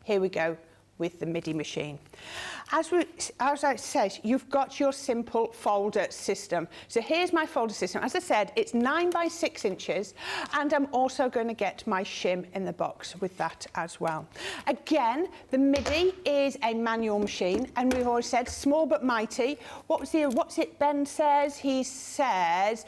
here we go with the Midi machine. As I said, you've got your simple folder system. So here's my folder system. As I said, it's 9 by 6 inches, and I'm also going to get my shim in the box with that as well. Again, the Midi is a manual machine, and we've always said small but mighty. What's it Ben says? He says,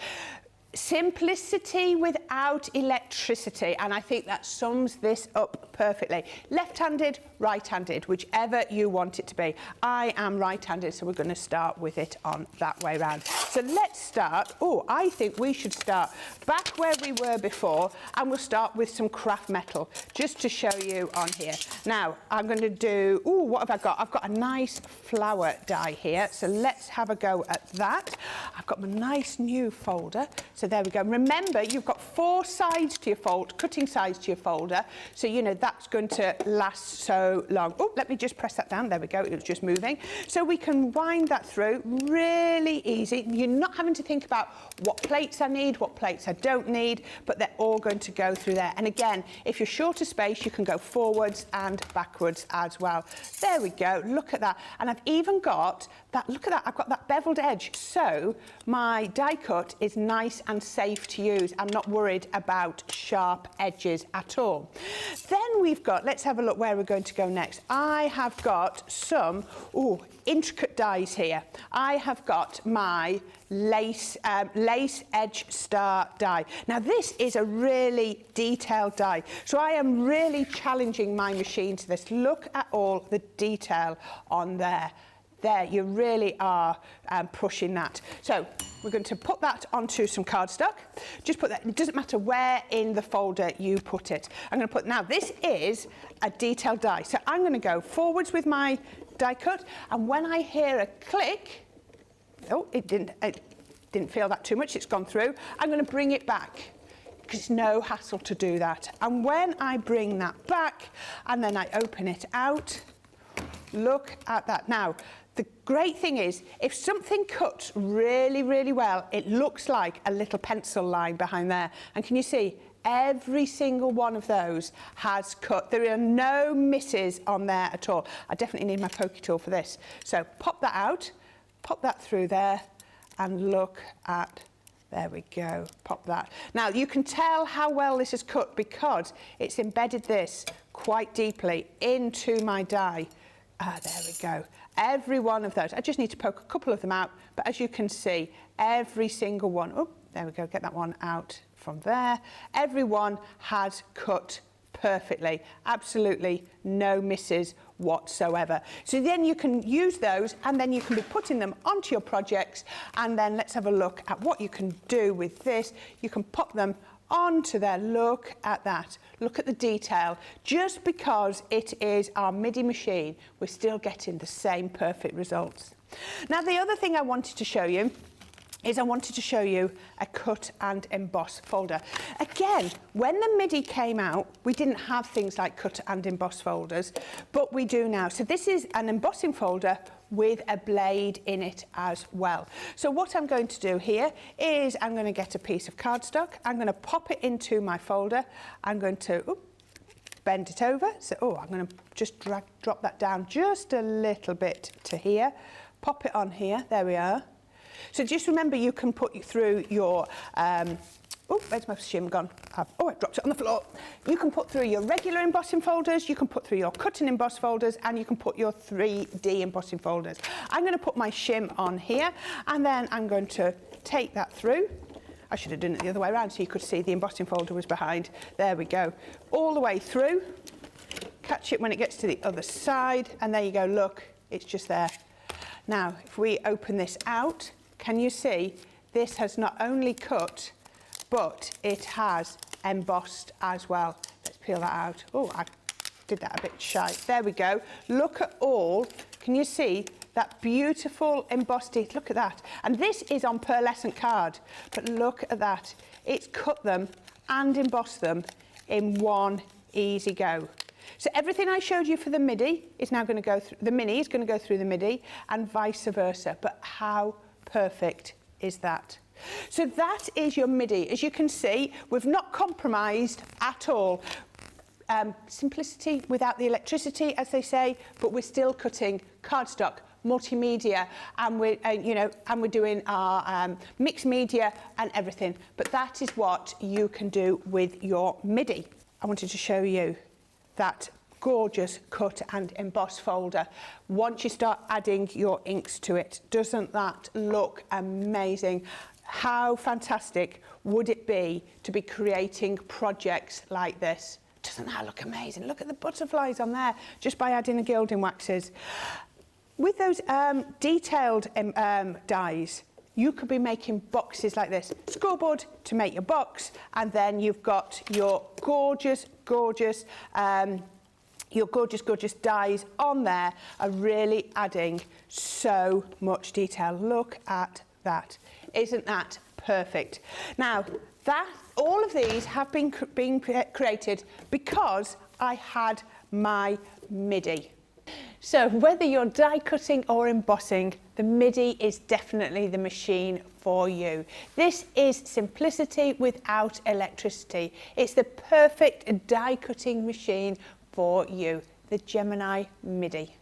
simplicity without electricity, and I think that sums this up perfectly. Left-handed, right-handed, whichever you want it to be. I am right-handed, so we're going to start with it on that way round. So let's start. Oh, I think we should start back where we were before, and we'll start with some craft metal, just to show you on here. Now, I'm going to do, oh, what have I got? I've got a nice flower die here, so let's have a go at that. I've got my nice new folder. So there we go. Remember, you've got 4 sides to your fold, cutting sides to your folder, so you know that's going to last so long. Oh, let me just press that down. There we go. It was just moving. So we can wind that through really easy. You're not having to think about what plates I need, what plates I don't need, but they're all going to go through there. And again, if you're short of space, you can go forwards and backwards as well. There we go. Look at that. And I've even got that, look at that, I've got that beveled edge. So my die cut is nice and safe to use. I'm not worried about sharp edges at all. Then we've got, let's have a look where we're going to go next. I have got some intricate dies here. I have got my lace edge star die. Now this is a really detailed die, so I am really challenging my machine to this. Look at all the detail on there. There, you really are pushing that. So we're going to put that onto some cardstock. Just put that, it doesn't matter where in the folder you put it. I'm going to put, now this is a detailed die, so I'm going to go forwards with my die cut, and when I hear a click, oh, it didn't feel that too much, it's gone through, I'm going to bring it back, because it's no hassle to do that. And when I bring that back, and then I open it out, look at that. Now, the great thing is, if something cuts really, really well, it looks like a little pencil line behind there. And can you see, every single one of those has cut. There are no misses on there at all. I definitely need my pokey tool for this. So pop that out, pop that through there, and look at, there we go, pop that. Now, you can tell how well this is cut because it's embedded this quite deeply into my die. There we go. Every one of those. I just need to poke a couple of them out, but as you can see, every single one, oh, there we go, get that one out from there. Every one has cut perfectly. Absolutely no misses whatsoever. So then you can use those, and then you can be putting them onto your projects, and then let's have a look at what you can do with this. You can pop them onto there. Look at that. Look at the detail. Just because it is our Midi machine, we're still getting the same perfect results. Now, the other thing I wanted to show you is I wanted to show you a cut and emboss folder. Again, when the Midi came out, we didn't have things like cut and emboss folders, but we do now. So this is an embossing folder with a blade in it as well. So what I'm going to do here is I'm going to get a piece of cardstock. I'm going to pop it into my folder. I'm going to bend it over. So I'm going to just drop that down just a little bit to here. Pop it on here. There we are. So just remember, you can put through your where's my shim gone? I dropped it on the floor. You can put through your regular embossing folders, you can put through your cut and emboss folders, and you can put your 3D embossing folders. I'm going to put my shim on here, and then I'm going to take that through. I should have done it the other way around so you could see the embossing folder was behind. There we go. All the way through. Catch it when it gets to the other side, and there you go. Look, it's just there. Now, if we open this out, can you see this has not only cut, but it has embossed as well. Let's peel that out. Oh, I did that a bit shy. There we go. Look at all. Can you see that beautiful embossed? Look at that. And this is on pearlescent card, but look at that. It's cut them and embossed them in one easy go. So everything I showed you for the Midi is now going to go through, the Mini is going to go through the Midi, and vice versa. But how perfect is that? So that is your Midi. As you can see, we've not compromised at all. simplicity without the electricity, as they say, but we're still cutting cardstock, multimedia, and we're doing our mixed media and everything. But that is what you can do with your Midi. I wanted to show you that gorgeous cut and emboss folder once you start adding your inks to it. Doesn't that look amazing? How fantastic would it be to be creating projects like this? Doesn't that look amazing? Look at the butterflies on there just by adding the gilding waxes. With those detailed dies, you could be making boxes like this. Scoreboard to make your box, and then you've got your gorgeous dies on there are really adding so much detail. Look at that. Isn't that perfect? Now, all of these have been created because I had my Midi. So whether you're die cutting or embossing, the Midi is definitely the machine for you. This is simplicity without electricity. It's the perfect die cutting machine for you, the Gemini Midi.